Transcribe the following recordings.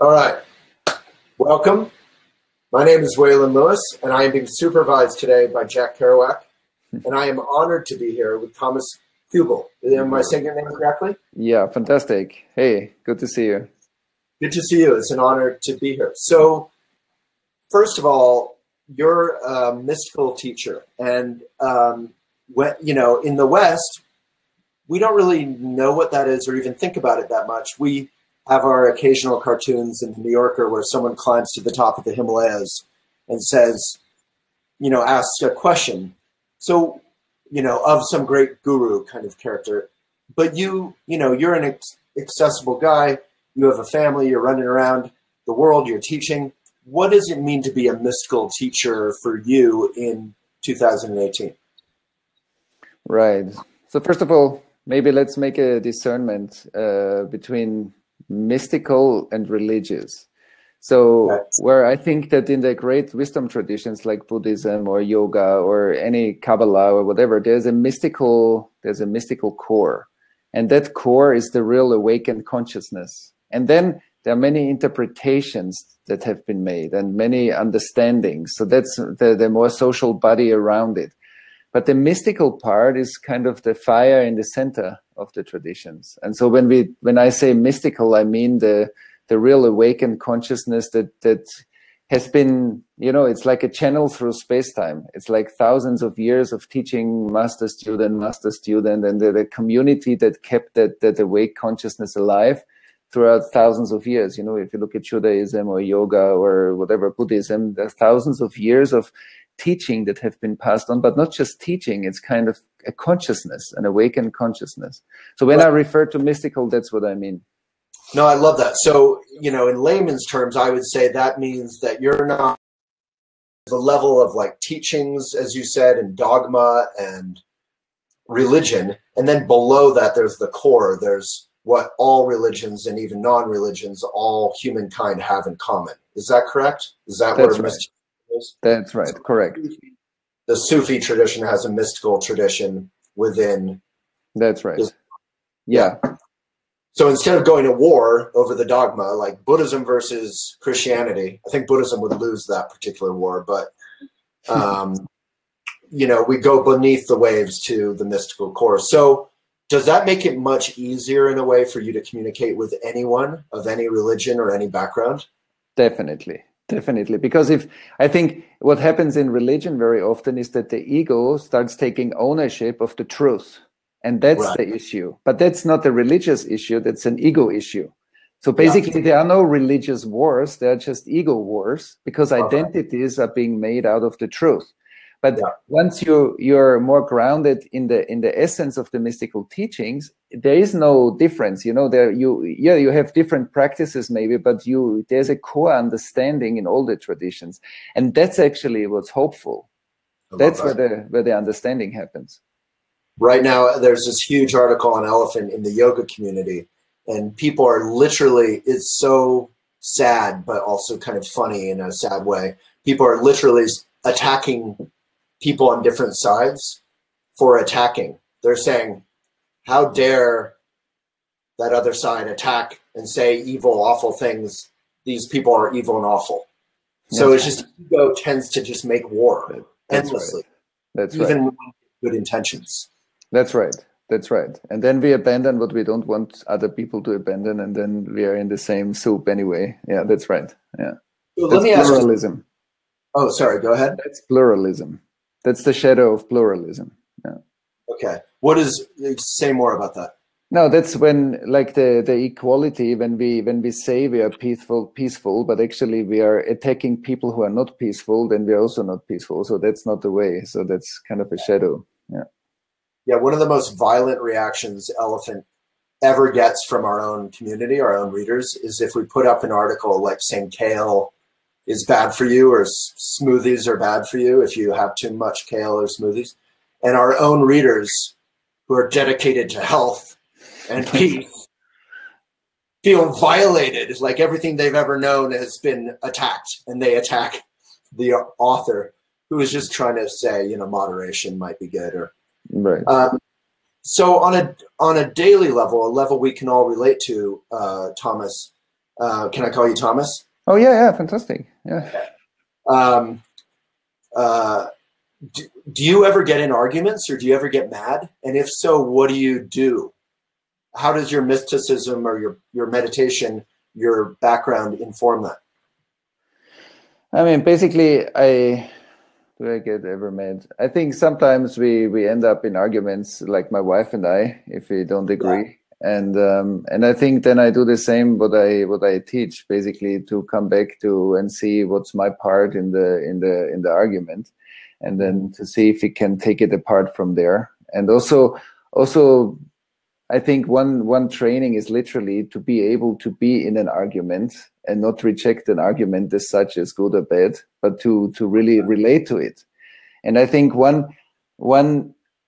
All right. Welcome. My name is Waylon Lewis, and I am being supervised today by Jack Kerouac. And I am honored to be here with Thomas Hubl. Am I saying your name correctly? Yeah, fantastic. Hey, good to see you. Good to see you. It's an honor to be here. So, first of all, you're a mystical teacher. And, in the West, we don't really know what that is or even think about it that much. We have our occasional cartoons in the New Yorker where someone climbs to the top of the Himalayas and says, asks a question. So, of some great guru kind of character. But you're an accessible guy. You have a family. You're running around the world. You're teaching. What does it mean to be a mystical teacher for you in 2018? Right. So first of all, maybe let's make a discernment between mystical and religious. So where I think that in the great wisdom traditions like Buddhism or yoga or any Kabbalah or whatever, there's a mystical core. And that core is the real awakened consciousness. And then there are many interpretations that have been made and many understandings. So that's the more social body around it. But the mystical part is kind of the fire in the center of the traditions. And so when I say mystical, I mean the real awakened consciousness that has been, it's like a channel through space-time. It's like thousands of years of teaching master student, and the community that kept that awake consciousness alive throughout thousands of years. If you look at Judaism or yoga or whatever, Buddhism, there are thousands of years of teaching that have been passed on, but not just teaching, it's kind of a consciousness, an awakened consciousness. So when I refer to mystical, that's what I mean. No, I love that. So, in layman's terms, I would say that means that you're not the level of like teachings, as you said, and dogma and religion. And then below that, there's the core. There's what all religions and even non-religions, all humankind have in common. Is that correct? Is that That's where right. is? That's right. Correct. The Sufi tradition has a mystical tradition within. That's right. Yeah. So instead of going to war over the dogma, like Buddhism versus Christianity, I think Buddhism would lose that particular war, but, we go beneath the waves to the mystical core. So does that make it much easier in a way for you to communicate with anyone of any religion or any background? Definitely. Because I think what happens in religion very often is that the ego starts taking ownership of the truth. And that's the issue. But that's not a religious issue. That's an ego issue. So basically, there are no religious wars. There are just ego wars because identities are being made out of the truth. But once you're more grounded in the essence of the mystical teachings, there is no difference. You have different practices maybe, but there's a core understanding in all the traditions. And that's actually what's hopeful. That's where the understanding happens. Right now, there's this huge article on elephant in the yoga community, and people are literally, it's so sad, but also kind of funny in a sad way. People are literally attacking people on different sides for attacking. They're saying, how dare that other side attack and say evil, awful things. These people are evil and awful. So it's just, ego tends to just make war endlessly. That's even with good intentions. That's right. And then we abandon what we don't want other people to abandon, and then we are in the same soup anyway. Yeah, that's right. Yeah. So let me ask pluralism. Oh, sorry. Go ahead. That's pluralism. That's the shadow of pluralism. Yeah. Okay. Say more about that. No, that's when, like the equality, when we say we are peaceful, but actually we are attacking people who are not peaceful, then we are also not peaceful. So that's not the way. So that's kind of a shadow. Yeah. Yeah, one of the most violent reactions Elephant ever gets from our own community, our own readers, is if we put up an article like saying kale is bad for you or smoothies are bad for you if you have too much kale or smoothies. And our own readers who are dedicated to health and peace feel violated. It's like everything they've ever known has been attacked, and they attack the author who is just trying to say, moderation might be good or right. So on a daily level, a level we can all relate to, Thomas, Can I call you Thomas? Oh yeah, fantastic. Yeah. Um, do you ever get in arguments, or do you ever get mad? And if so, what do you do? How does your mysticism or your meditation, your background inform that? I mean, basically, do I get ever mad? I think sometimes we end up in arguments, like my wife and I, if we don't agree. And I think then I do the same what I teach, basically to come back to and see what's my part in the argument, and then to see if we can take it apart from there. And also I think one training is literally to be able to be in an argument and not reject an argument as such as good or bad, but to really relate to it. And I think one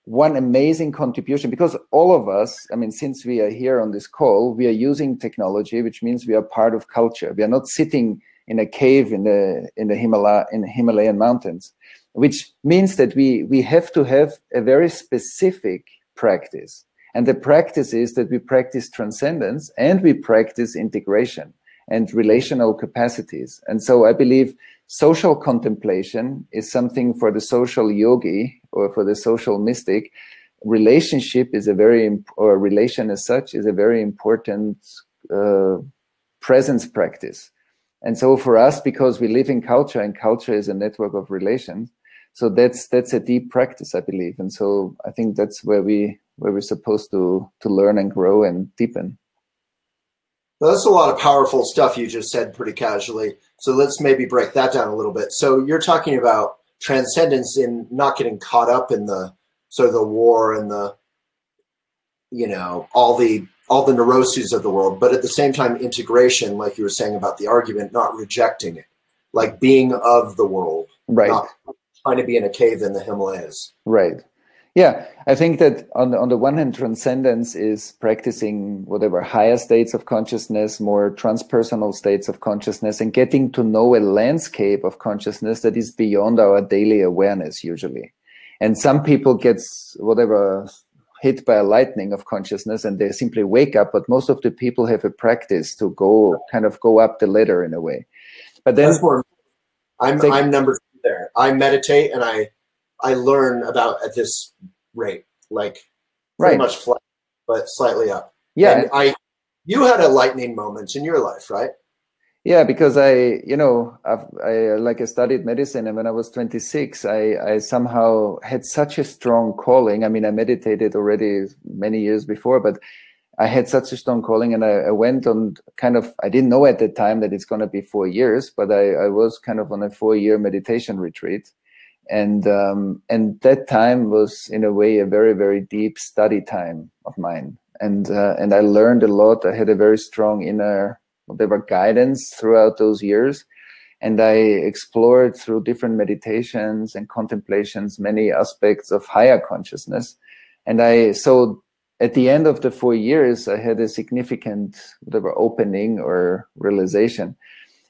amazing contribution, because all of us, I mean, since we are here on this call, we are using technology, which means we are part of culture. We are not sitting in a cave in the Himalayan mountains, which means that we have to have a very specific practice. And the practice is that we practice transcendence and we practice integration and relational capacities. And so I believe social contemplation is something for the social yogi or for the social mystic. Relationship is or relation as such is a very important presence practice. And so for us, because we live in culture and culture is a network of relations, so that's a deep practice, I believe. And so I think that's where we're supposed to learn and grow and deepen. Well, that's a lot of powerful stuff you just said pretty casually. So let's maybe break that down a little bit. So you're talking about transcendence in not getting caught up in the sort of the war and the, you know, all the neuroses of the world, but at the same time, integration, like you were saying about the argument, not rejecting it, like being of the world, right? Not trying to be in a cave in the Himalayas, right? Yeah, I think that on the one hand, transcendence is practicing whatever higher states of consciousness, more transpersonal states of consciousness, and getting to know a landscape of consciousness that is beyond our daily awareness usually. And some people get hit by a lightning of consciousness and they simply wake up, but most of the people have a practice to go up the ladder in a way. But then I'm number 2 there. I meditate and I learn about at this rate, like pretty much flat, but slightly up. Yeah. And you had a lightning moment in your life, right? Yeah, because I studied medicine, and when I was 26, I somehow had such a strong calling. I mean, I meditated already many years before, but I had such a strong calling, and I went on I didn't know at the time that it's going to be 4 years, but I was kind of on a 4-year meditation retreat. And that time was in a way a very, very deep study time of mine. And I learned a lot. I had a very strong inner guidance throughout those years. And I explored through different meditations and contemplations many aspects of higher consciousness. And so at the end of the 4 years, I had a significant opening or realization.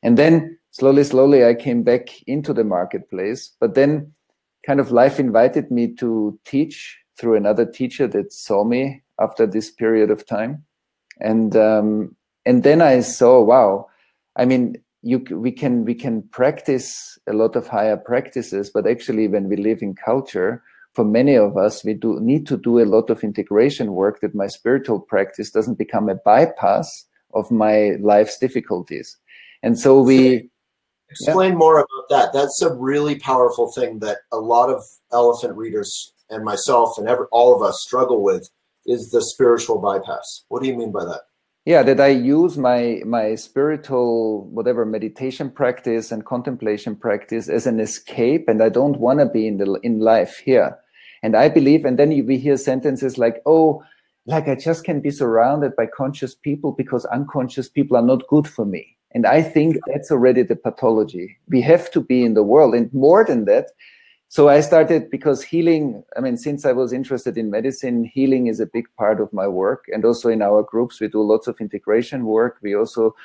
And then slowly, I came back into the marketplace. But then kind of life invited me to teach through another teacher that saw me after this period of time. And then I saw, wow, I mean, we can practice a lot of higher practices, but actually when we live in culture, for many of us, we do need to do a lot of integration work, that my spiritual practice doesn't become a bypass of my life's difficulties. And so explain more about that. That's a really powerful thing that a lot of elephant readers and myself and all of us struggle with, is the spiritual bypass. What do you mean by that? Yeah, that I use my spiritual meditation practice and contemplation practice as an escape, and I don't want to be in life here. And I believe, and then we hear sentences like, oh, like I just can be surrounded by conscious people because unconscious people are not good for me. And I think that's already the pathology. We have to be in the world, and more than that. So I started, because healing, I mean, since I was interested in medicine, healing is a big part of my work. And also in our groups, we do lots of integration work. We also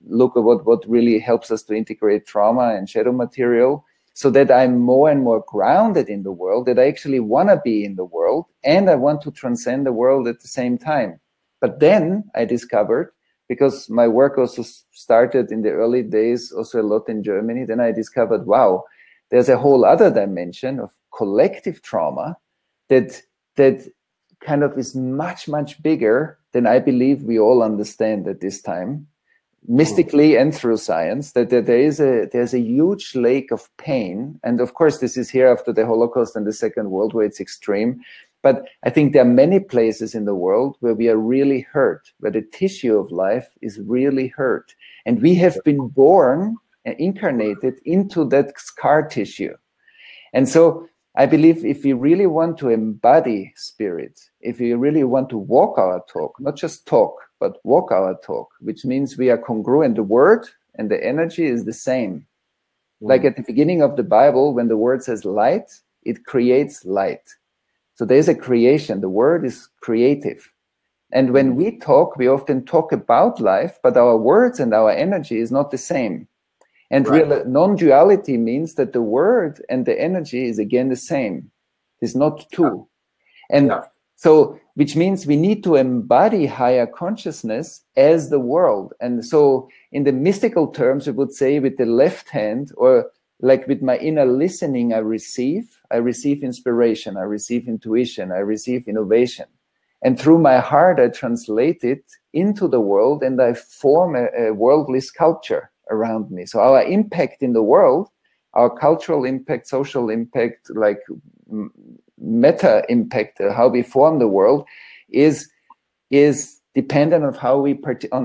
look at what really helps us to integrate trauma and shadow material, so that I'm more and more grounded in the world, that I actually want to be in the world, and I want to transcend the world at the same time. But then I discovered because my work also started in the early days, also a lot in Germany, then I discovered, wow, there's a whole other dimension of collective trauma that kind of is much, much bigger than I believe we all understand at this time, mystically and through science, that there's a huge lake of pain. And of course, this is here after the Holocaust and the Second World War, it's extreme. But I think there are many places in the world where we are really hurt, where the tissue of life is really hurt. And we have been born and incarnated into that scar tissue. And so I believe if we really want to embody spirit, if we really want to walk our talk, not just talk, but walk our talk, which means we are congruent. The word and the energy is the same. Like at the beginning of the Bible, when the word says light, it creates light. So there's a creation. The word is creative. And when we talk, we often talk about life, but our words and our energy is not the same. And real non-duality means that the word and the energy is again the same. It's not two. And so, which means we need to embody higher consciousness as the world. And so in the mystical terms, we would say with the left hand, or like with my inner listening, I receive inspiration, I receive intuition, I receive innovation. And through my heart, I translate it into the world and I form a worldly sculpture around me. So our impact in the world, our cultural impact, social impact, like meta impact, how we form the world, is dependent on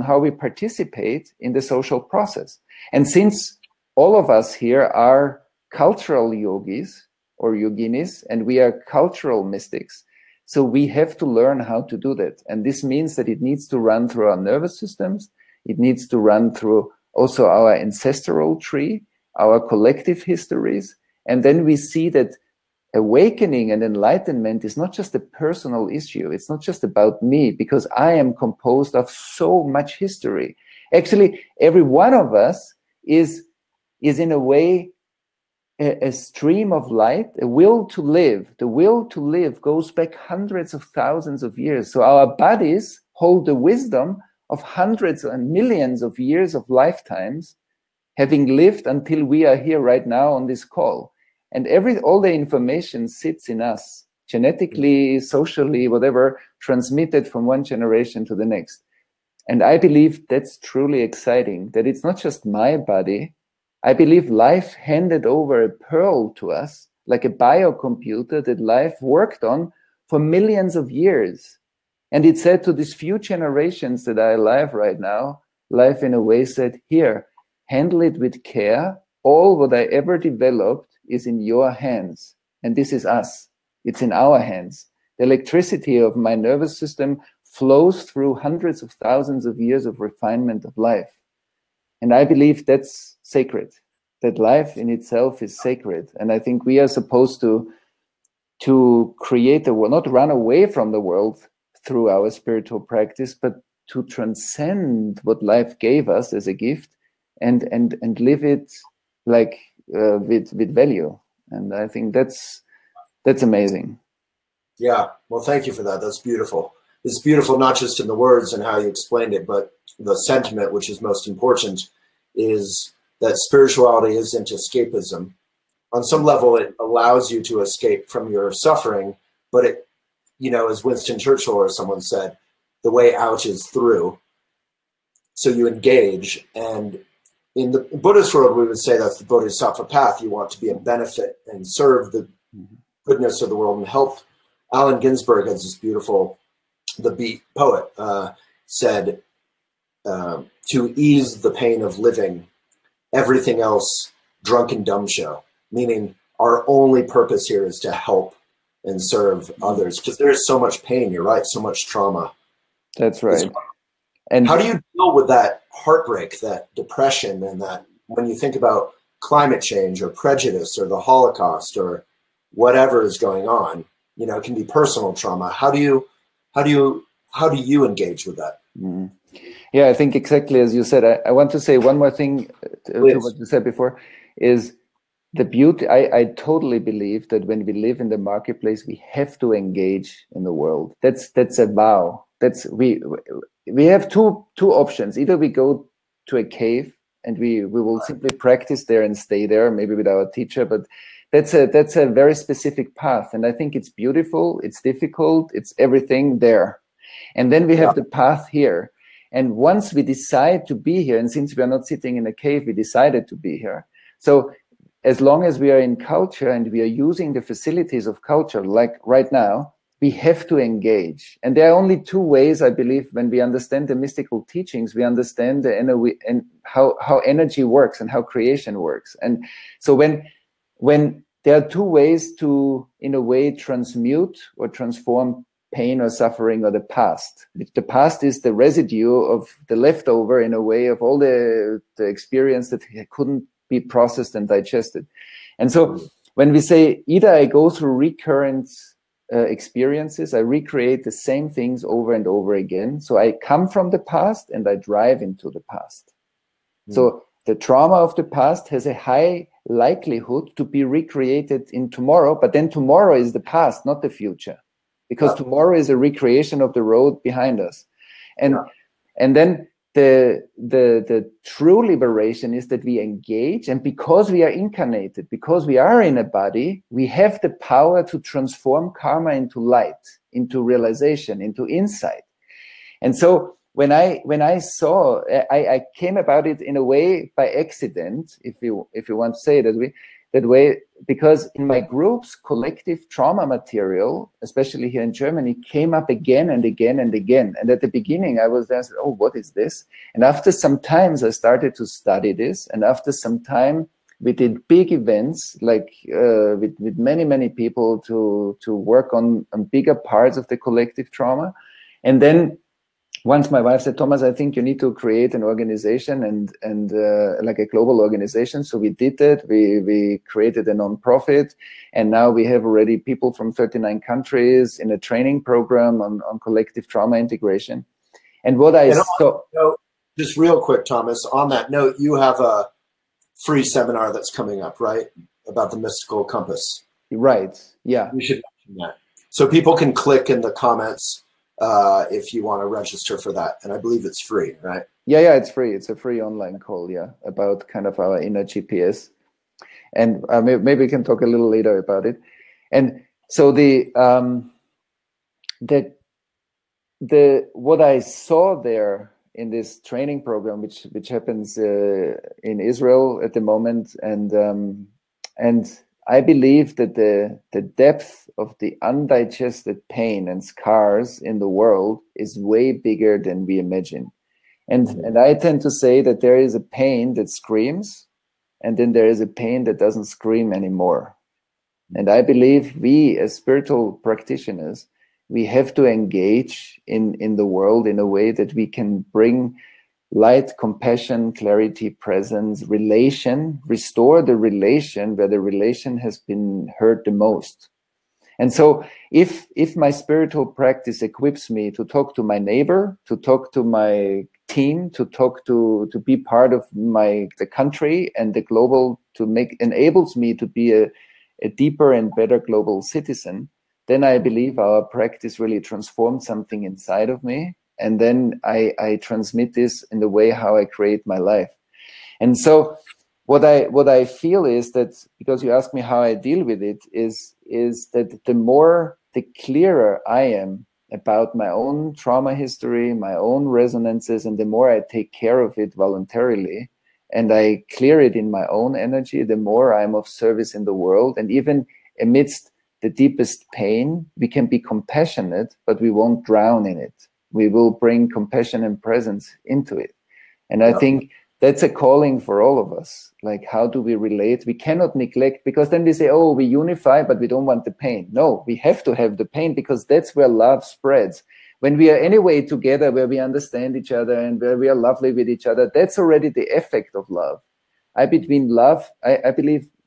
how we participate in the social process. And since all of us here are cultural yogis or yoginis, and we are cultural mystics, so we have to learn how to do that. And this means that it needs to run through our nervous systems. It needs to run through also our ancestral tree, our collective histories. And then we see that awakening and enlightenment is not just a personal issue. It's not just about me, because I am composed of so much history. Actually, every one of us is in a way a stream of light, a will to live. The will to live goes back hundreds of thousands of years. So our bodies hold the wisdom of hundreds and millions of years of lifetimes, having lived until we are here right now on this call. And all the information sits in us, genetically, socially, whatever, transmitted from one generation to the next. And I believe that's truly exciting, that it's not just my body. I believe life handed over a pearl to us, like a biocomputer that life worked on for millions of years. And it said to these few generations that are alive right now, life in a way said, here, handle it with care. All what I ever developed is in your hands. And this is us. It's in our hands. The electricity of my nervous system flows through hundreds of thousands of years of refinement of life. And I believe that's sacred, that life in itself is sacred. And I think we are supposed to create the world, not run away from the world through our spiritual practice, but to transcend what life gave us as a gift and live it like with value. And I think that's amazing. Yeah, well, thank you for that. That's beautiful. It's beautiful not just in the words and how you explained it, but the sentiment, which is most important, is that spirituality isn't escapism. On some level, it allows you to escape from your suffering, but it, as Winston Churchill or someone said, the way out is through. So you engage, and in the Buddhist world, we would say that's the bodhisattva path. You want to be a benefit and serve the goodness of the world and help. Allen Ginsberg has this beautiful, the Beat poet, said, to ease the pain of living, everything else drunken dumb show, meaning our only purpose here is to help and serve others, because there's so much pain, you're right, so much trauma. That's right. And how do you deal with that heartbreak, that depression, and that when you think about climate change or prejudice or the Holocaust or whatever is going on, it can be personal trauma. How do you engage with that? Mm. Yeah, I think exactly as you said. I want to say one more thing to what you said before, is the beauty. I totally believe that when we live in the marketplace, we have to engage in the world. That's a vow. we have two options. Either we go to a cave and we will simply practice there and stay there, maybe with our teacher, but that's a very specific path. And I think it's beautiful, it's difficult, it's everything there. And then we have the path here. And once we decide to be here, and since we are not sitting in a cave, we decided to be here. So as long as we are in culture and we are using the facilities of culture, like right now, we have to engage. And there are only two ways, I believe, when we understand the mystical teachings, we understand and how energy works and how creation works. And so when there are two ways to, in a way, transmute or transform pain or suffering or the past. The past is the residue of the leftover, in a way, of all the experience that couldn't be processed and digested. And so when we say either I go through recurrent experiences, I recreate the same things over and over again. So I come from the past and I drive into the past. So the trauma of the past has a high likelihood to be recreated in tomorrow, but then tomorrow is the past, not the future, because tomorrow is a recreation of the road behind us. And then the true liberation is that we engage, and because we are incarnated, because we are in a body, we have the power to transform karma into light, into realization, into insight. And so when I saw, I came about it in a way by accident, if you want to say it that way, because in my groups, collective trauma material, especially here in Germany, came up again and again and again. And at the beginning, I was there, oh, what is this? And after some times, I started to study this. And after some time, we did big events, like with many people to work on bigger parts of the collective trauma. And then once my wife said, Thomas, I think you need to create an organization and like a global organization. So we did that. We created a non-profit, and now we have already people from 39 countries in a training program on collective trauma integration. And what I saw... Just real quick, Thomas, on that note, you have a free seminar that's coming up, right? About the mystical compass. Right, yeah. We should mention that. So people can click in the comments if you want to register for that. And I believe it's free, right? Yeah, it's free. It's a free online call, about kind of our inner GPS. And maybe we can talk a little later about it. And so what I saw there in this training program, which happens in Israel at the moment, and I believe that the depth of the undigested pain and scars in the world is way bigger than we imagine. And I tend to say that there is a pain that screams, and then there is a pain that doesn't scream anymore. And I believe we, as spiritual practitioners, we have to engage in the world in a way that we can bring light, compassion, clarity, presence, relation, restore the relation where the relation has been hurt the most. And so if my spiritual practice equips me to talk to my neighbor, to talk to my team, to be part of the country and the global, enables me to be a deeper and better global citizen, then I believe our practice really transforms something inside of me. And then I transmit this in the way how I create my life. And so what I feel is that, because you asked me how I deal with it, is that the clearer I am about my own trauma history, my own resonances, and the more I take care of it voluntarily, and I clear it in my own energy, the more I'm of service in the world. And even amidst the deepest pain, we can be compassionate, but we won't drown in it. We will bring compassion and presence into it. And I think that's a calling for all of us. Like, how do we relate? We cannot neglect, because then we say, oh, we unify, but we don't want the pain. No, we have to have the pain, because that's where love spreads. When we are anyway together, where we understand each other and where we are lovely with each other, that's already the effect of love. I believe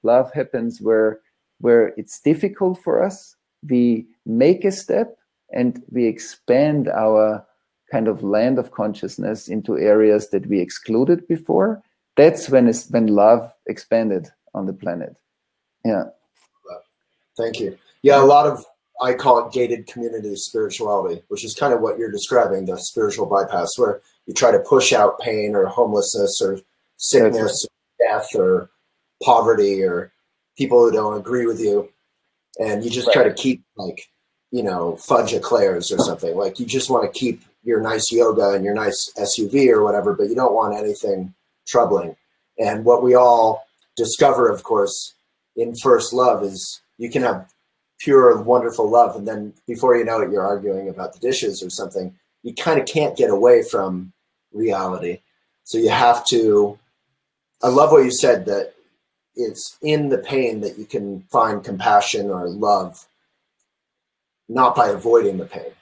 love happens where it's difficult for us. We make a step, and we expand our kind of land of consciousness into areas that we excluded before. That's when love expanded on the planet. Yeah. Thank you. Yeah, a lot of I call it gated community spirituality, which is kind of what you're describing, the spiritual bypass, where you try to push out pain or homelessness or sickness, or death or poverty or people who don't agree with you. And you just try to keep, like, you know, fudge eclairs or something. Like, you just want to keep your nice yoga and your nice SUV or whatever, but you don't want anything troubling. And what we all discover, of course, in first love is you can have pure, wonderful love, and then before you know it, you're arguing about the dishes or something. You kind of can't get away from reality. So you have to, I love what you said, that it's in the pain that you can find compassion or love, not by avoiding the pain.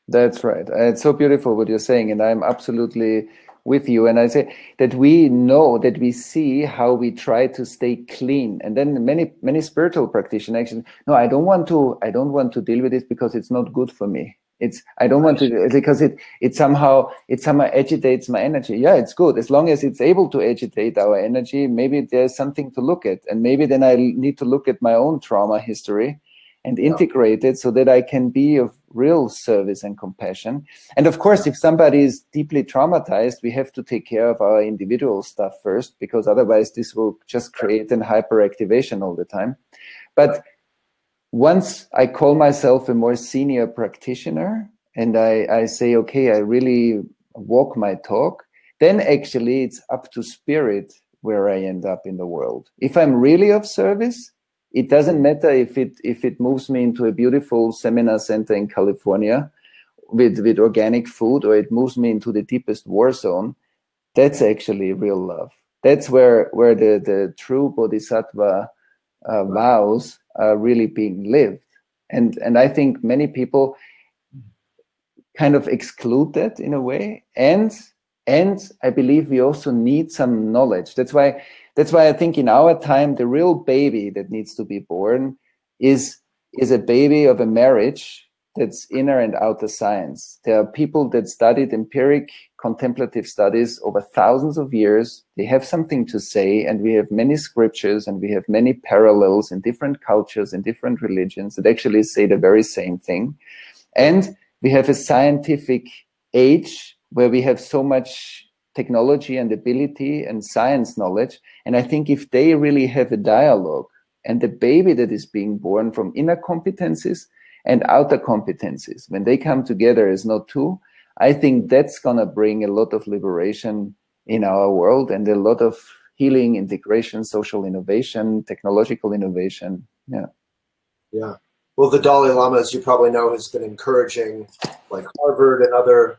That's right. It's so beautiful what you're saying, and I'm absolutely with you. And I say that we know, that we see how we try to stay clean, and then many spiritual practitioners actually, no, I don't want to deal with it because it's not good for me. I don't want to, because it somehow agitates my energy. Yeah, it's good as long as it's able to agitate our energy. Maybe there's something to look at, and maybe then I need to look at my own trauma history and integrate it so that I can be of real service and compassion. And of course, if somebody is deeply traumatized, we have to take care of our individual stuff first, because otherwise this will just create an hyperactivation all the time. But once I call myself a more senior practitioner and I say, okay, I really walk my talk, then actually it's up to spirit where I end up in the world. If I'm really of service, it doesn't matter if it moves me into a beautiful seminar center in California with organic food, or it moves me into the deepest war zone. That's actually real love. That's where the true bodhisattva vows are really being lived. And I think many people kind of exclude that in a way. And I believe we also need some knowledge. That's why I think in our time, the real baby that needs to be born is a baby of a marriage that's inner and outer science. There are people that studied empiric contemplative studies over thousands of years. They have something to say, and we have many scriptures and we have many parallels in different cultures and different religions that actually say the very same thing. And we have a scientific age where we have so much technology and ability and science knowledge. And I think if they really have a dialogue, and the baby that is being born from inner competencies and outer competencies, when they come together as not two, I think that's going to bring a lot of liberation in our world and a lot of healing, integration, social innovation, technological innovation. Yeah. Yeah. Well, the Dalai Lama, as you probably know, has been encouraging, like Harvard and other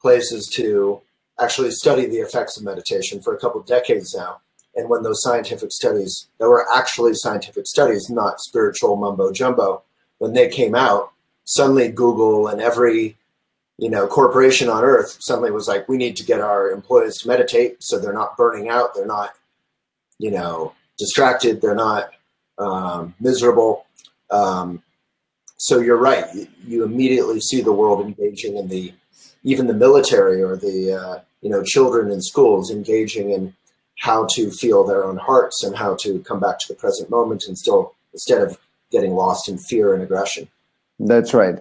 places, to actually study the effects of meditation for a couple of decades now. And when those scientific studies, that were actually scientific studies, not spiritual mumbo jumbo, when they came out, suddenly Google and every, corporation on earth suddenly was like, we need to get our employees to meditate so they're not burning out, they're not, distracted, they're not miserable. So you're right. You immediately see the world engaging in even the military or the, children in schools engaging in how to feel their own hearts and how to come back to the present moment and still, instead of getting lost in fear and aggression. That's right.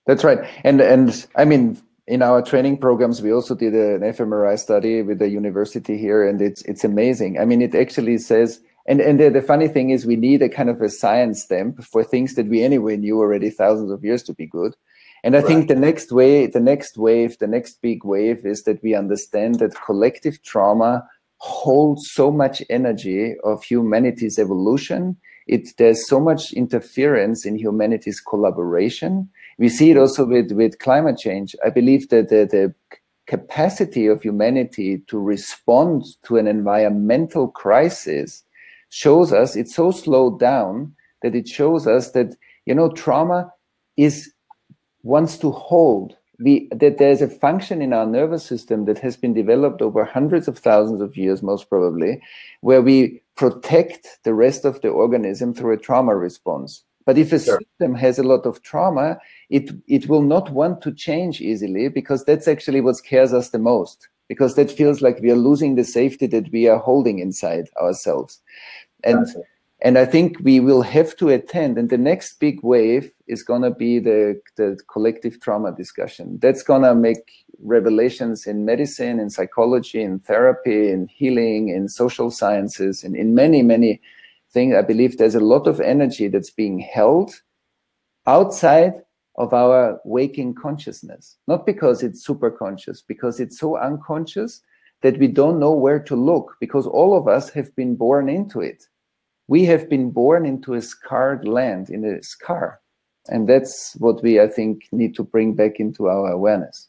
That's right. And I mean, in our training programs, we also did an fMRI study with the university here, and it's amazing. I mean, it actually says, and the funny thing is, we need a kind of a science stamp for things that we anyway knew already thousands of years to be good. And I think the next big wave is that we understand that collective trauma holds so much energy of humanity's evolution. There's so much interference in humanity's collaboration. We see it also with climate change. I believe that the capacity of humanity to respond to an environmental crisis shows us, it's so slowed down that it shows us that, trauma wants to hold. That there's a function in our nervous system that has been developed over hundreds of thousands of years, most probably, where we protect the rest of the organism through a trauma response. But if a system has a lot of trauma, it will not want to change easily, because that's actually what scares us the most, because that feels like we are losing the safety that we are holding inside ourselves. And And I think we will have to attend. And the next big wave is going to be the collective trauma discussion. That's going to make revelations in medicine, in psychology, in therapy, in healing, in social sciences, and in many, many things. I believe there's a lot of energy that's being held outside of our waking consciousness. Not because it's super conscious, because it's so unconscious that we don't know where to look, because all of us have been born into it. We have been born into a scarred land, in a scar. And that's what we, I think, need to bring back into our awareness.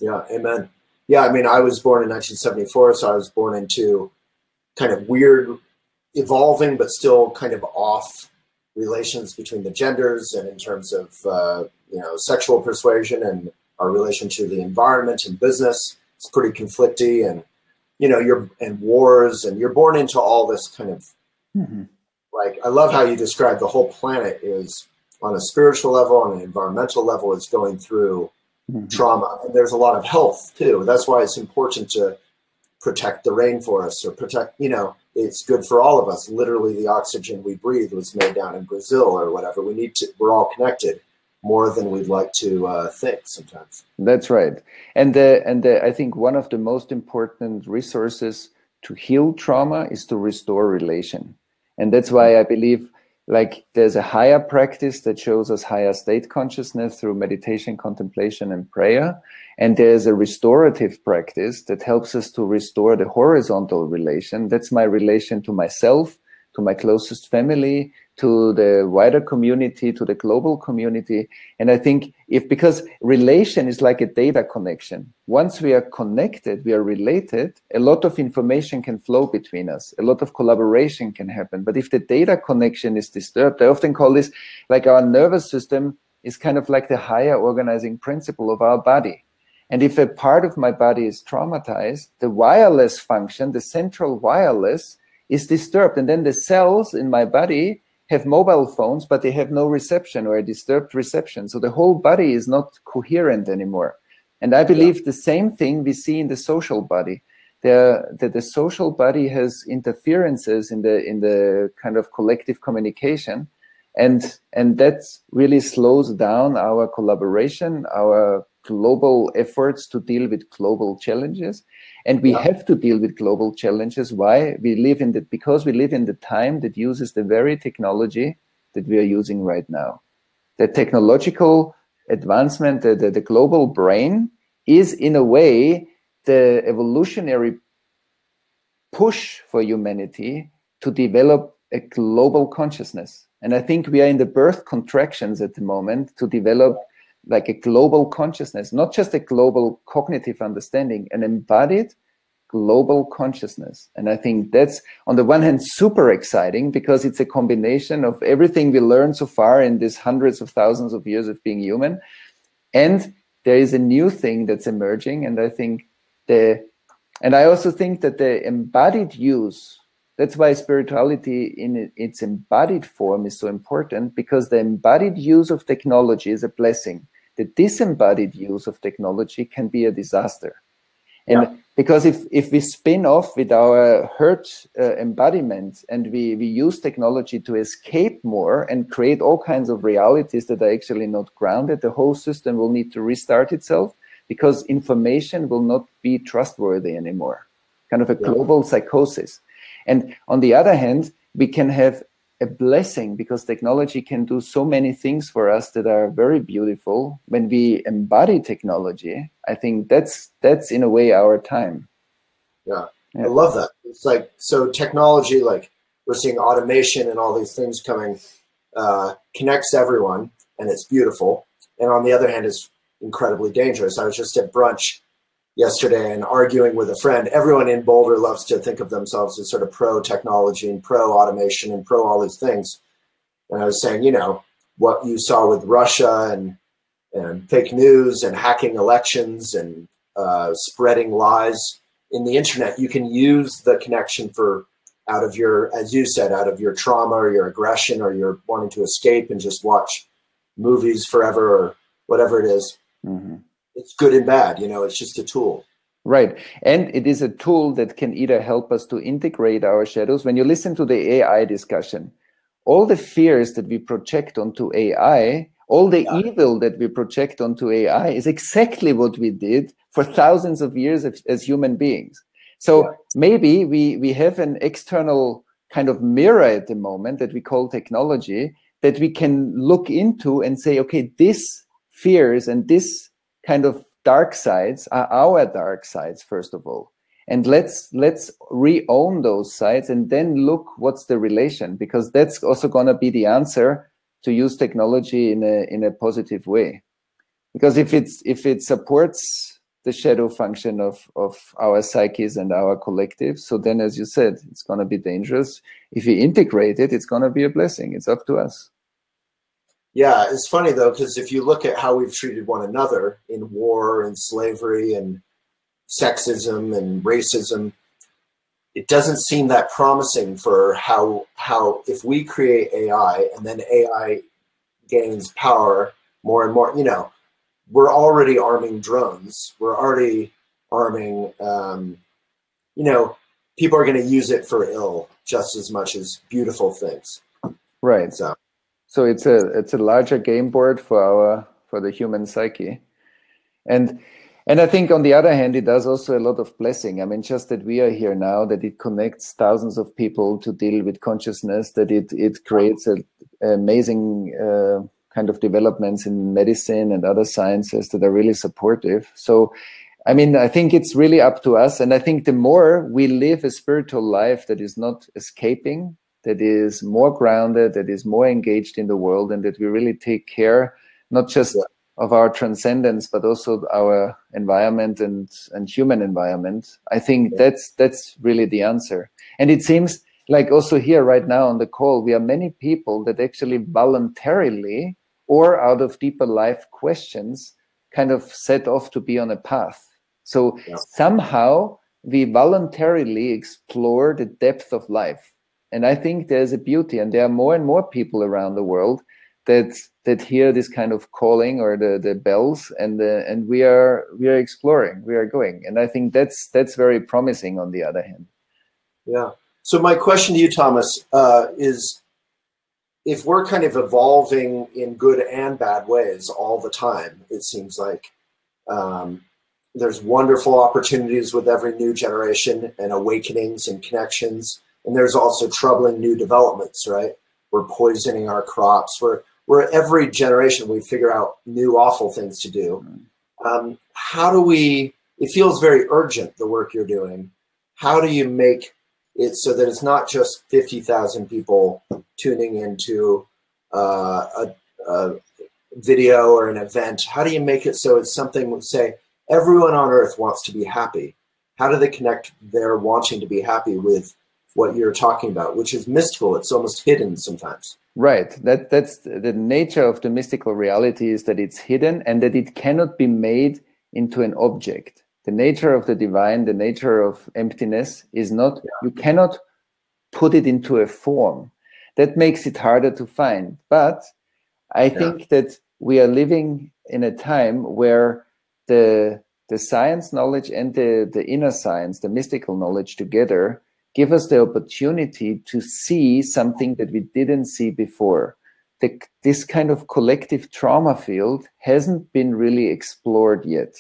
Yeah, amen. Yeah, I mean, I was born in 1974, so I was born into kind of weird, evolving, but still kind of off relations between the genders, and in terms of, sexual persuasion and our relation to the environment and business. It's pretty conflicty, and, and wars, and you're born into all this kind of, like, I love how you describe the whole planet is on a spiritual level, on an environmental level, is going through trauma. And there's a lot of health too. That's why it's important to protect the rainforests, or protect, it's good for all of us. Literally, the oxygen we breathe was made down in Brazil or whatever. We're all connected more than we'd like to think sometimes. That's right. And I think one of the most important resources to heal trauma is to restore relation. And that's why I believe, like, there's a higher practice that shows us higher state consciousness through meditation, contemplation, and prayer. And there's a restorative practice that helps us to restore the horizontal relation. That's my relation to myself, to my closest family, to the wider community, to the global community. And I think because relation is like a data connection. Once we are connected, we are related, a lot of information can flow between us. A lot of collaboration can happen. But if the data connection is disturbed, I often call this like our nervous system is kind of like the higher organizing principle of our body. And if a part of my body is traumatized, the wireless function, the central wireless, is disturbed. And then the cells in my body have mobile phones, but they have no reception, or a disturbed reception. So the whole body is not coherent anymore. And I believe the same thing we see in the social body. The social body has interferences in the kind of collective communication. And that really slows down our collaboration, our global efforts to deal with global challenges. And we have to deal with global challenges. Why? Because we live in the time that uses the very technology that we are using right now. The technological advancement, the global brain is, in a way, the evolutionary push for humanity to develop a global consciousness. And I think we are in the birth contractions at the moment to develop like a global consciousness, not just a global cognitive understanding, an embodied global consciousness. And I think that's, on the one hand, super exciting, because it's a combination of everything we learned so far in these hundreds of thousands of years of being human. And there is a new thing that's emerging. And I think I also think that the embodied use, that's why spirituality in its embodied form is so important, because the embodied use of technology is a blessing. The disembodied use of technology can be a disaster. And because if we spin off with our hurt embodiment, and we use technology to escape more and create all kinds of realities that are actually not grounded, the whole system will need to restart itself, because information will not be trustworthy anymore. Kind of a global psychosis. And on the other hand, we can have a blessing, because technology can do so many things for us that are very beautiful. When we embody technology, I think that's in a way our time. Yeah. I love that. It's like, so technology, like we're seeing automation and all these things coming, connects everyone, and it's beautiful. And on the other hand, it's incredibly dangerous. I was just at brunch yesterday and arguing with a friend. Everyone in Boulder loves to think of themselves as sort of pro technology and pro automation and pro all these things. And I was saying, what you saw with Russia and fake news and hacking elections and spreading lies in the internet, you can use the connection out of your, as you said, out of your trauma or your aggression, or you're wanting to escape and just watch movies forever or whatever it is. Mm-hmm. It's good and bad, it's just a tool. Right. And it is a tool that can either help us to integrate our shadows. When you listen to the AI discussion, all the fears that we project onto AI, all the evil that we project onto AI is exactly what we did for thousands of years as human beings. So maybe we have an external kind of mirror at the moment that we call technology that we can look into and say, okay, this fears and this kind of dark sides are our dark sides, first of all. And let's re-own those sides and then look what's the relation, because that's also going to be the answer to use technology in a positive way. Because if it supports the shadow function of our psyches and our collective, so then, as you said, it's going to be dangerous. If we integrate it, it's going to be a blessing. It's up to us. Yeah, it's funny though, because if you look at how we've treated one another in war and slavery and sexism and racism, it doesn't seem that promising for how if we create AI and then AI gains power more and more, you know, we're already arming drones. We're already arming, you know, people are going to use it for ill just as much as beautiful things. Right. So it's a larger game board for the human psyche. And I think on the other hand, it does also a lot of blessing. I mean, just that we are here now, that it connects thousands of people to deal with consciousness, that it creates an amazing kind of developments in medicine and other sciences that are really supportive. So, I mean, I think it's really up to us. And I think the more we live a spiritual life that is not escaping, that is more grounded, that is more engaged in the world, and that we really take care, not just of our transcendence, but also our environment and human environment. I think that's really the answer. And it seems like also here right now on the call, we are many people that actually voluntarily or out of deeper life questions kind of set off to be on a path. So somehow we voluntarily explore the depth of life. And I think there's a beauty, and there are more and more people around the world that hear this kind of calling or the bells, and we are exploring, we are going, and I think that's very promising. On the other hand, yeah. So my question to you, Thomas, is if we're kind of evolving in good and bad ways all the time, it seems like there's wonderful opportunities with every new generation and awakenings and connections. And there's also troubling new developments, right? We're poisoning our crops. We're every generation we figure out new awful things to do. How do we, it feels very urgent, the work you're doing. How do you make it so that it's not just 50,000 people tuning into a video or an event? How do you make it so it's something, say, everyone on earth wants to be happy? How do they connect their wanting to be happy with what you're talking about, which is mystical? It's almost hidden sometimes. Right. That's the nature of the mystical reality, is that it's hidden and that it cannot be made into an object. The nature of the divine, the nature of emptiness is not, you cannot put it into a form. That makes it harder to find. But I think that we are living in a time where the science knowledge and the inner science, the mystical knowledge together, give us the opportunity to see something that we didn't see before. This kind of collective trauma field hasn't been really explored yet.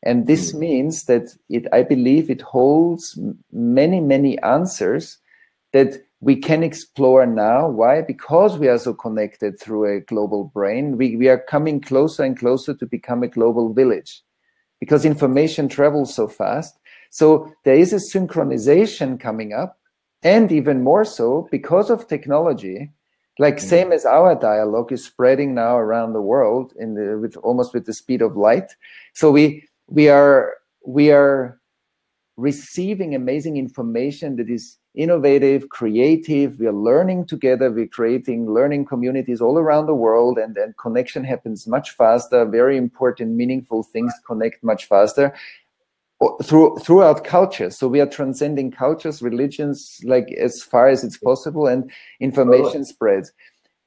And this means that I believe it holds many, many answers that we can explore now. Why? Because we are so connected through a global brain. We are coming closer and closer to become a global village, because information travels so fast. So there is a synchronization coming up, and even more so because of technology, like same as our dialogue is spreading now around the world almost with the speed of light. So we are receiving amazing information that is innovative, creative. We are learning together. We're creating learning communities all around the world, and then connection happens much faster. Very important, meaningful things connect much faster throughout cultures. So we are transcending cultures, religions, like as far as it's possible, and information spreads.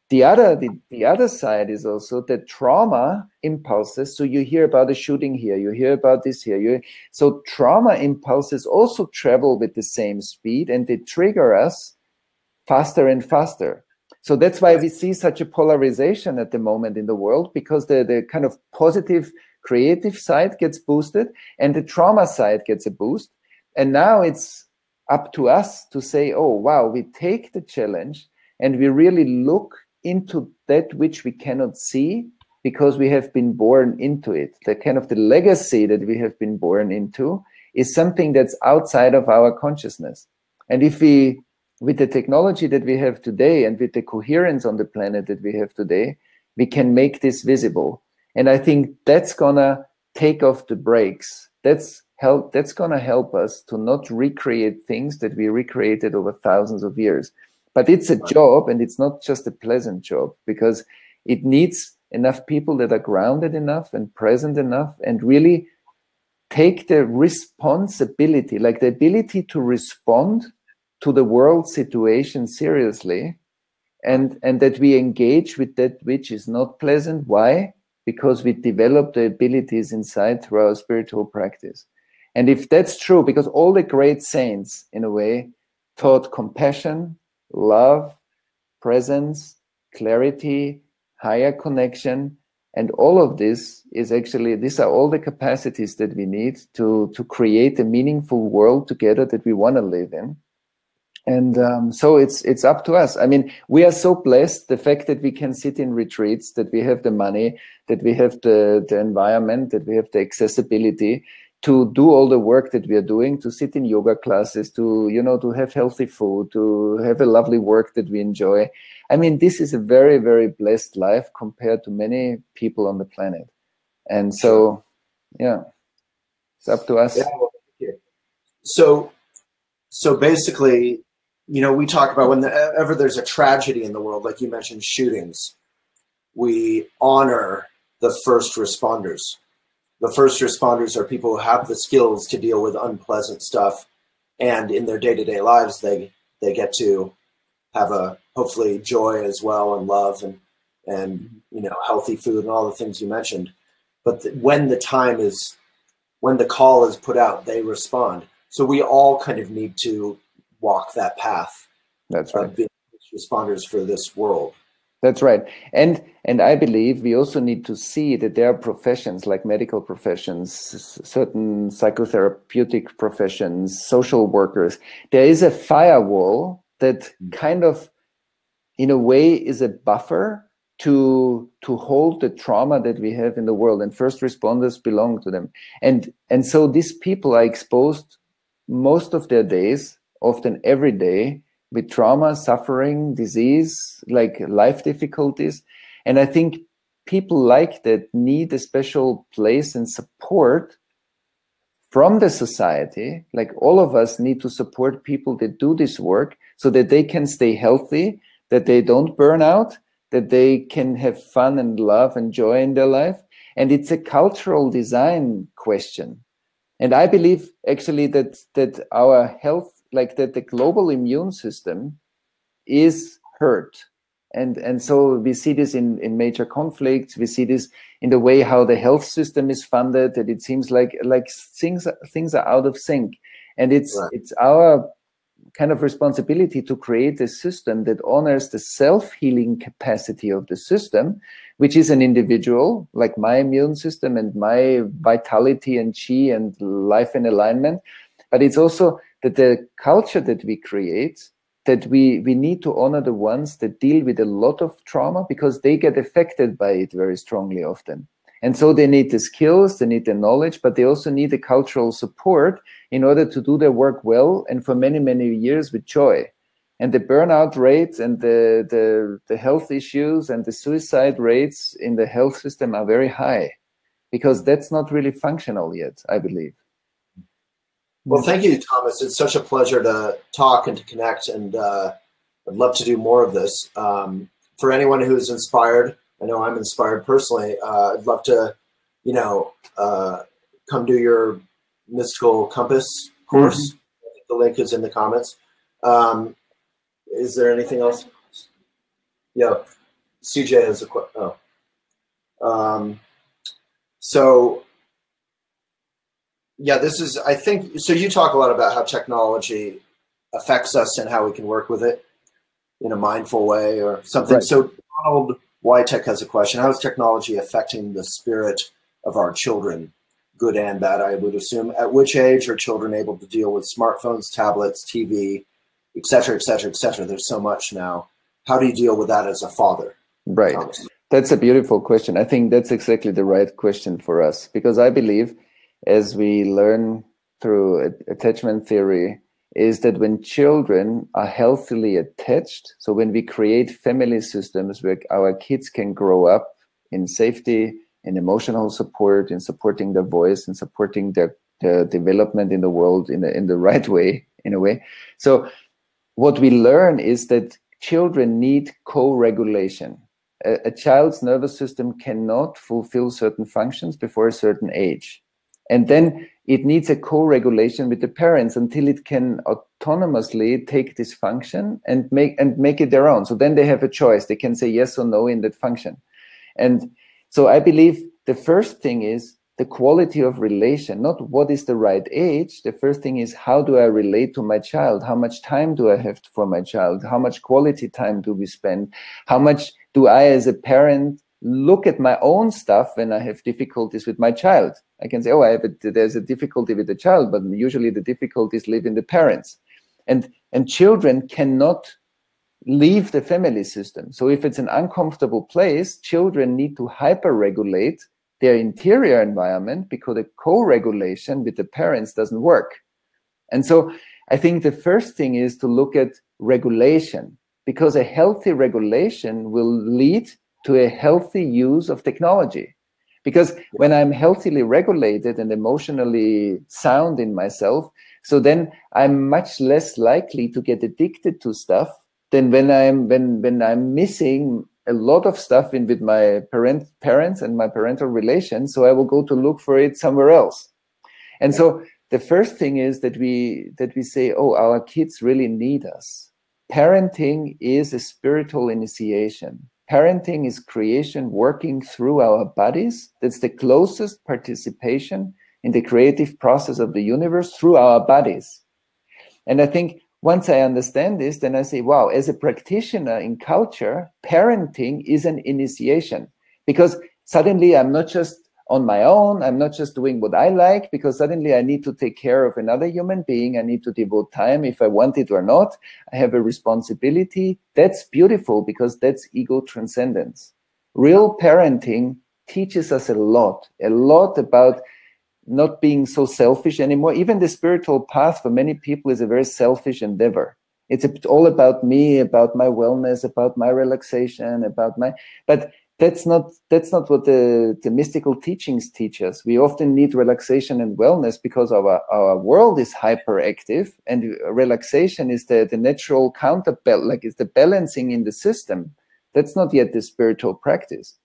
The other side is also that trauma impulses. So you hear about a shooting here, you hear about this here. So trauma impulses also travel with the same speed, and they trigger us faster and faster. So that's why we see such a polarization at the moment in the world, because the kind of positive creative side gets boosted and the trauma side gets a boost. And now it's up to us to say, oh, wow, we take the challenge and we really look into that which we cannot see because we have been born into it. The kind of the legacy that we have been born into is something that's outside of our consciousness. And if we, with the technology that we have today and with the coherence on the planet that we have today, we can make this visible. And I think that's gonna take off the brakes. That's gonna help us to not recreate things that we recreated over thousands of years. But it's a job, and it's not just a pleasant job, because it needs enough people that are grounded enough and present enough and really take the responsibility, like the ability to respond to the world situation seriously, and that we engage with that which is not pleasant. Why? Because we develop the abilities inside through our spiritual practice. And if that's true, because all the great saints, in a way, taught compassion, love, presence, clarity, higher connection, and all of this is actually, these are all the capacities that we need to create a meaningful world together that we want to live in. And so it's up to us. I mean, we are so blessed, the fact that we can sit in retreats, that we have the money, that we have the environment, that we have the accessibility to do all the work that we are doing, to sit in yoga classes, to, you know, to have healthy food, to have a lovely work that we enjoy. I mean, this is a very, very blessed life compared to many people on the planet. And so, yeah, it's up to us. Yeah, well, thank you. So basically, you know, we talk about whenever there's a tragedy in the world, like you mentioned, shootings, we honor the first responders. The first responders are people who have the skills to deal with unpleasant stuff, and in their day-to-day lives, they get to have a hopefully joy as well, and love, and you know, healthy food and all the things you mentioned. But when the call is put out, they respond. So we all kind of need to walk that path. That's right. Of being responders for this world. That's right. And I believe we also need to see that there are professions like medical professions, certain psychotherapeutic professions, social workers. There is a firewall that kind of, in a way, is a buffer to hold the trauma that we have in the world, and first responders belong to them. And so these people are exposed most of their days, often every day, with trauma, suffering, disease, like life difficulties. And I think people like that need a special place and support from the society. Like all of us need to support people that do this work so that they can stay healthy, that they don't burn out, that they can have fun and love and joy in their life. And it's a cultural design question. And I believe actually that our health, like that the global immune system is hurt. And so we see this in major conflicts. We see this in the way how the health system is funded, that it seems like things are out of sync. And it's our kind of responsibility to create a system that honors the self-healing capacity of the system, which is an individual, like my immune system and my vitality and chi and life in alignment. But it's also that the culture that we create, that we need to honor the ones that deal with a lot of trauma, because they get affected by it very strongly often. And so they need the skills, they need the knowledge, but they also need the cultural support in order to do their work well and for many, many years with joy. And the burnout rates and the health issues and the suicide rates in the health system are very high, because that's not really functional yet, I believe. Well, thank you, Thomas. It's such a pleasure to talk and to connect, and I'd love to do more of this. For anyone who's inspired, I know I'm inspired personally. I'd love to, you know, come do your Mystical Compass course. I think the link is in the comments. Is there anything else? Yeah. CJ has a question. So yeah, this is, I think, so you talk a lot about how technology affects us and how we can work with it in a mindful way or something. Right. So Donald Wytech has a question. How is technology affecting the spirit of our children? Good and bad, I would assume. At which age are children able to deal with smartphones, tablets, TV, et cetera, et cetera, et cetera? There's so much now. How do you deal with that as a father? Right. Thomas? That's a beautiful question. I think that's exactly the right question for us, because I believe, as we learn through attachment theory, is that when children are healthily attached, so when we create family systems where our kids can grow up in safety, in emotional support, in supporting their voice, and supporting their development in the world in the right way, in a way. So what we learn is that children need co-regulation. A child's nervous system cannot fulfill certain functions before a certain age. And then it needs a co-regulation with the parents until it can autonomously take this function and make it their own. So then they have a choice. They can say yes or no in that function. And so I believe the first thing is the quality of relation, not what is the right age. The first thing is, how do I relate to my child? How much time do I have for my child? How much quality time do we spend? How much do I, as a parent, look at my own stuff when I have difficulties with my child? I can say, oh, there's a difficulty with the child, but usually the difficulties live in the parents. And children cannot leave the family system. So if it's an uncomfortable place, children need to hyper-regulate their interior environment because the co-regulation with the parents doesn't work. And so I think the first thing is to look at regulation, because a healthy regulation will lead to a healthy use of technology. Because when I'm healthily regulated and emotionally sound in myself, so then I'm much less likely to get addicted to stuff than when I'm missing a lot of stuff in with my parents and my parental relations. So I will go to look for it somewhere else. And so the first thing is that we say, oh, our kids really need us. Parenting is a spiritual initiation. Parenting is creation working through our bodies. That's the closest participation in the creative process of the universe, through our bodies. And I think once I understand this, then I say, wow, as a practitioner in culture, parenting is an initiation, because suddenly I'm not just on my own. I'm not just doing what I like, because suddenly I need to take care of another human being. I need to devote time if I want it or not. I have a responsibility. That's beautiful, because that's ego transcendence. Real parenting teaches us a lot about not being so selfish anymore. Even the spiritual path for many people is a very selfish endeavor. It's all about me, about my wellness, about my relaxation, but that's not what the mystical teachings teach us. We often need relaxation and wellness because our world is hyperactive, and relaxation is the natural counterbalance, like it's the balancing in the system. That's not yet the spiritual practice.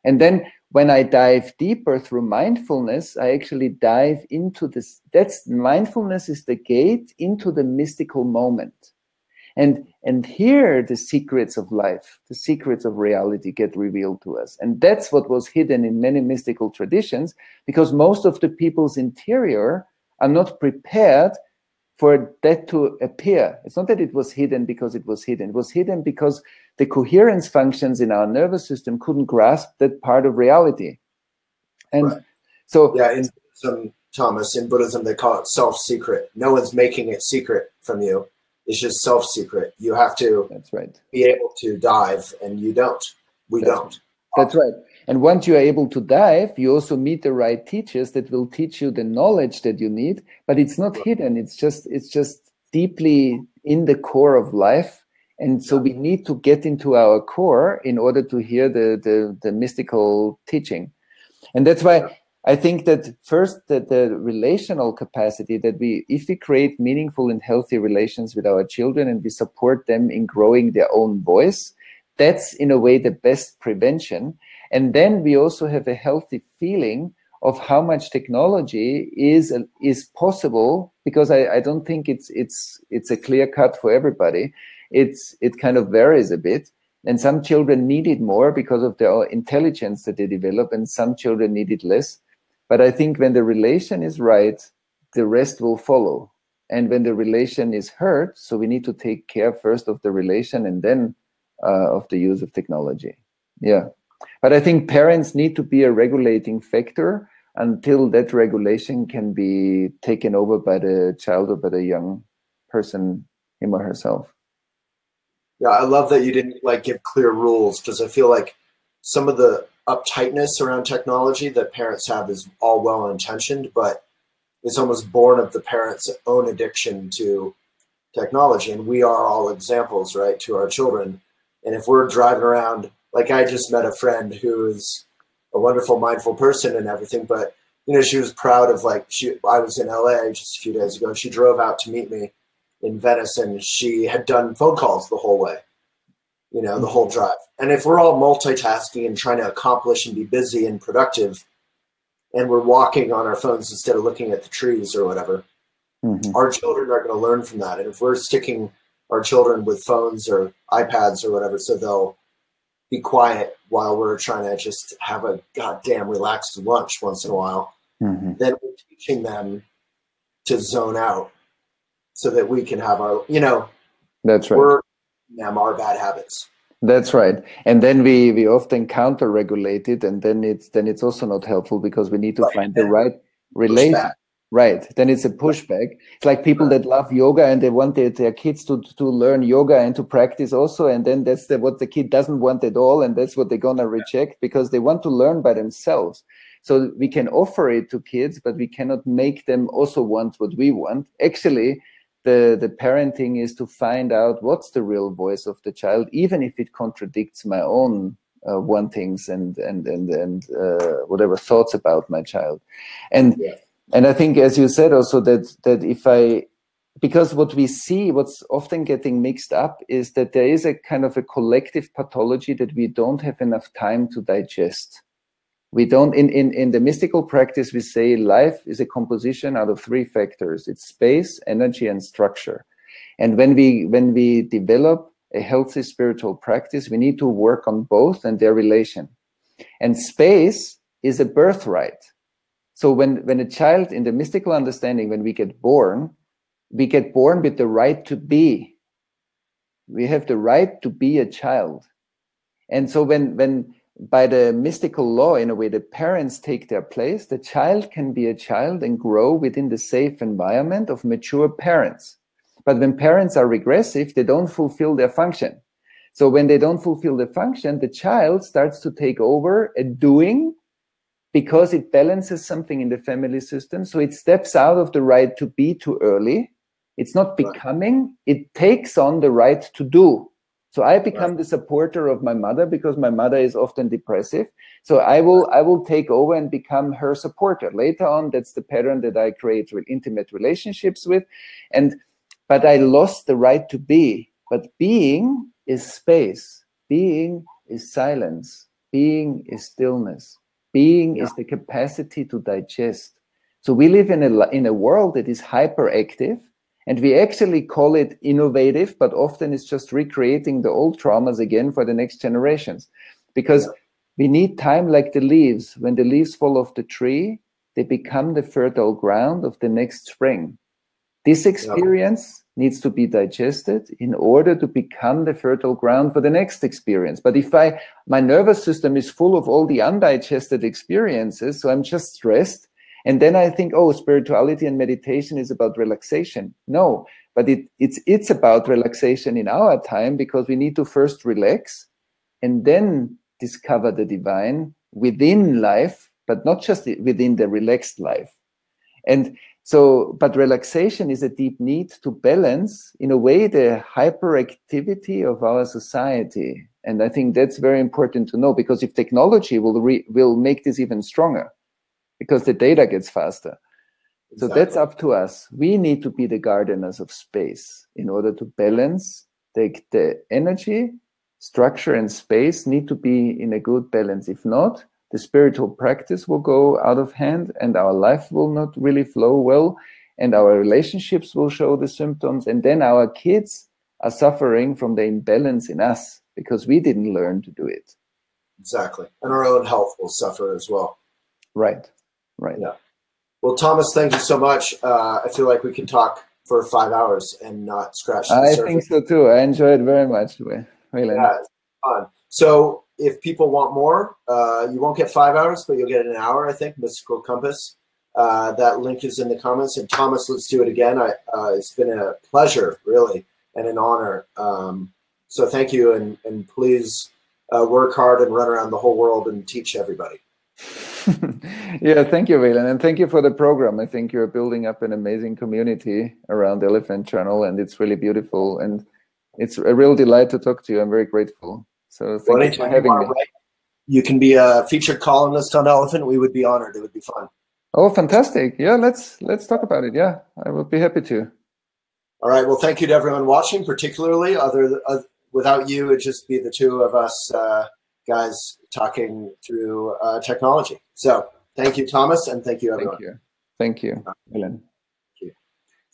And then when I dive deeper through mindfulness, I actually dive into this. Mindfulness is the gate into the mystical moment. And here the secrets of life, the secrets of reality get revealed to us. And that's what was hidden in many mystical traditions, because most of the people's interior are not prepared for that to appear. It's not that it was hidden because it was hidden. It was hidden because the coherence functions in our nervous system couldn't grasp that part of reality. And right. so... Yeah, in Buddhism, Thomas, in Buddhism, they call it self-secret. No one's making it secret from you. It's just self-secret. You have to be able to dive, and you don't. We don't. That's right. And once you are able to dive, you also meet the right teachers that will teach you the knowledge that you need, but it's not hidden. It's just deeply in the core of life. And so we need to get into our core in order to hear the mystical teaching. And that's why I think that first, that the relational capacity that if we create meaningful and healthy relations with our children and we support them in growing their own voice, that's in a way the best prevention. And then we also have a healthy feeling of how much technology is possible, because I don't think it's a clear cut for everybody. It kind of varies a bit. And some children need it more because of their intelligence that they develop, and some children need it less. But I think when the relation is right, the rest will follow. And when the relation is hurt, so we need to take care first of the relation and then of the use of technology. Yeah. But I think parents need to be a regulating factor until that regulation can be taken over by the child or by the young person, him or herself. Yeah, I love that you didn't like give clear rules, because I feel like some of the uptightness around technology that parents have is all well intentioned, but it's almost born of the parents' own addiction to technology. And we are all examples, right, to our children. And if we're driving around, like I just met a friend who's a wonderful, mindful person and everything, but you know, she was proud of like, I was in LA just a few days ago, and she drove out to meet me in Venice, and she had done phone calls the whole way, you know, the whole drive. And if we're all multitasking and trying to accomplish and be busy and productive, and we're walking on our phones instead of looking at the trees or whatever, our children are going to learn from that. And if we're sticking our children with phones or iPads or whatever, so they'll be quiet while we're trying to just have a goddamn relaxed lunch once in a while, then we're teaching them to zone out so that we can have our, you know, that's right. We're them our bad habits. That's right. And then we often counter-regulate it, and then it's also not helpful, because we need to find the right relation. Right. Then it's a pushback. It's like people that love yoga and they want their kids to learn yoga and to practice also. And then that's what the kid doesn't want at all. And that's what they're going to reject, because they want to learn by themselves. So we can offer it to kids, but we cannot make them also want what we want. Actually, the parenting is to find out what's the real voice of the child, even if it contradicts my own wantings and whatever thoughts about my child. And I think, as you said also, that because what we see, what's often getting mixed up, is that there is a kind of a collective pathology that we don't have enough time to digest. We don't, in the mystical practice, we say life is a composition out of three factors. It's space, energy, and structure. And when we develop a healthy spiritual practice, we need to work on both and their relation. And space is a birthright. So when a child, in the mystical understanding, when we get born with the right to be. We have the right to be a child. And so when by the mystical law, in a way, the parents take their place, the child can be a child and grow within the safe environment of mature parents. But when parents are regressive, they don't fulfill their function. So when they don't fulfill the function, the child starts to take over a doing, because it balances something in the family system. So it steps out of the right to be too early. It's not becoming, it takes on the right to do. So I become the supporter of my mother, because my mother is often depressive. So I will take over and become her supporter. Later on, that's the pattern that I create with intimate relationships with. But I lost the right to be. But being is space. Being is silence. Being is stillness. Being is the capacity to digest. So we live in a world that is hyperactive, and we actually call it innovative, but often it's just recreating the old traumas again for the next generations. Because we need time like the leaves. When the leaves fall off the tree, they become the fertile ground of the next spring. This experience needs to be digested in order to become the fertile ground for the next experience. But if my nervous system is full of all the undigested experiences, so I'm just stressed, and then I think, oh, spirituality and meditation is about relaxation. No, but it's about relaxation in our time, because we need to first relax and then discover the divine within life, but not just within the relaxed life. And so, but relaxation is a deep need to balance, in a way, the hyperactivity of our society. And I think that's very important to know, because if technology will make this even stronger, because the data gets faster. Exactly. So that's up to us. We need to be the gardeners of space in order to balance the energy, structure, and space need to be in a good balance. If not, the spiritual practice will go out of hand, and our life will not really flow well, and our relationships will show the symptoms, and then our kids are suffering from the imbalance in us. because we didn't learn to do it. Exactly. And our own health will suffer as well. Right. Right. Yeah. Well, Thomas, thank you so much. I feel like we can talk for 5 hours and not scratch the surface. I think so too. I enjoyed very much, Waylon. Yeah, it's fun. So if people want more, you won't get 5 hours, but you'll get an hour, I think, Mystical Compass. That link is in the comments. And Thomas, let's do it again. It's been a pleasure, really, and an honor. So thank you, and please work hard and run around the whole world and teach everybody. Yeah, thank you, Waylon, and thank you for the program. I think you're building up an amazing community around the Elephant Channel, and it's really beautiful. And it's a real delight to talk to you. I'm very grateful. So thank you for having me. You can be a featured columnist on Elephant. We would be honored. It would be fun. Oh, fantastic. Yeah, let's talk about it. Yeah, I would be happy to. All right. Well, thank you to everyone watching, particularly. Without you, it'd just be the two of us guys talking through technology. So thank you, Thomas, and thank you, everyone. Thank you, Waylon.